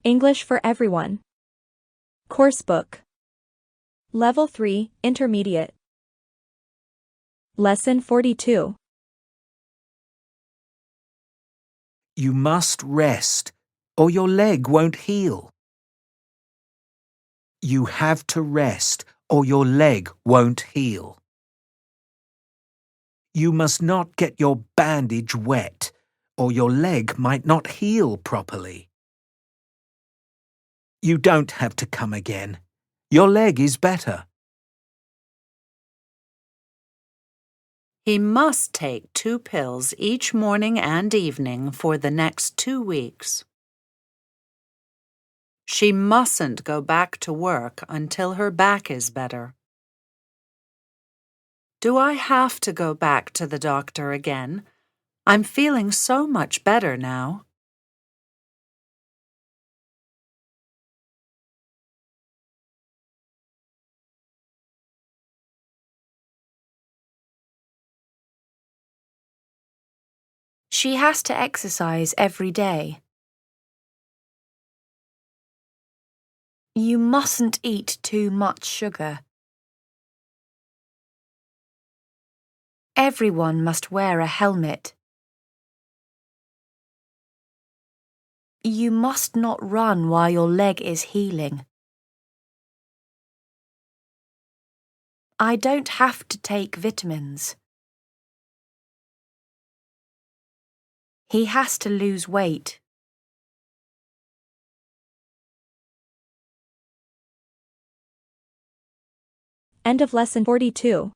English for Everyone. Coursebook. Level 3, Intermediate. Lesson 42. You must rest, or your leg won't heal. You have to rest, or your leg won't heal. You must not get your bandage wet, or your leg might not heal properly. You don't have to come again. Your leg is better. He must take 2 pills each morning and evening for the next 2 weeks. She mustn't go back to work until her back is better. Do I have to go back to the doctor again? I'm feeling so much better now. She has to exercise every day. You mustn't eat too much sugar. Everyone must wear a helmet. You must not run while your leg is healing. I don't have to take vitamins. He has to lose weight. End of lesson 42.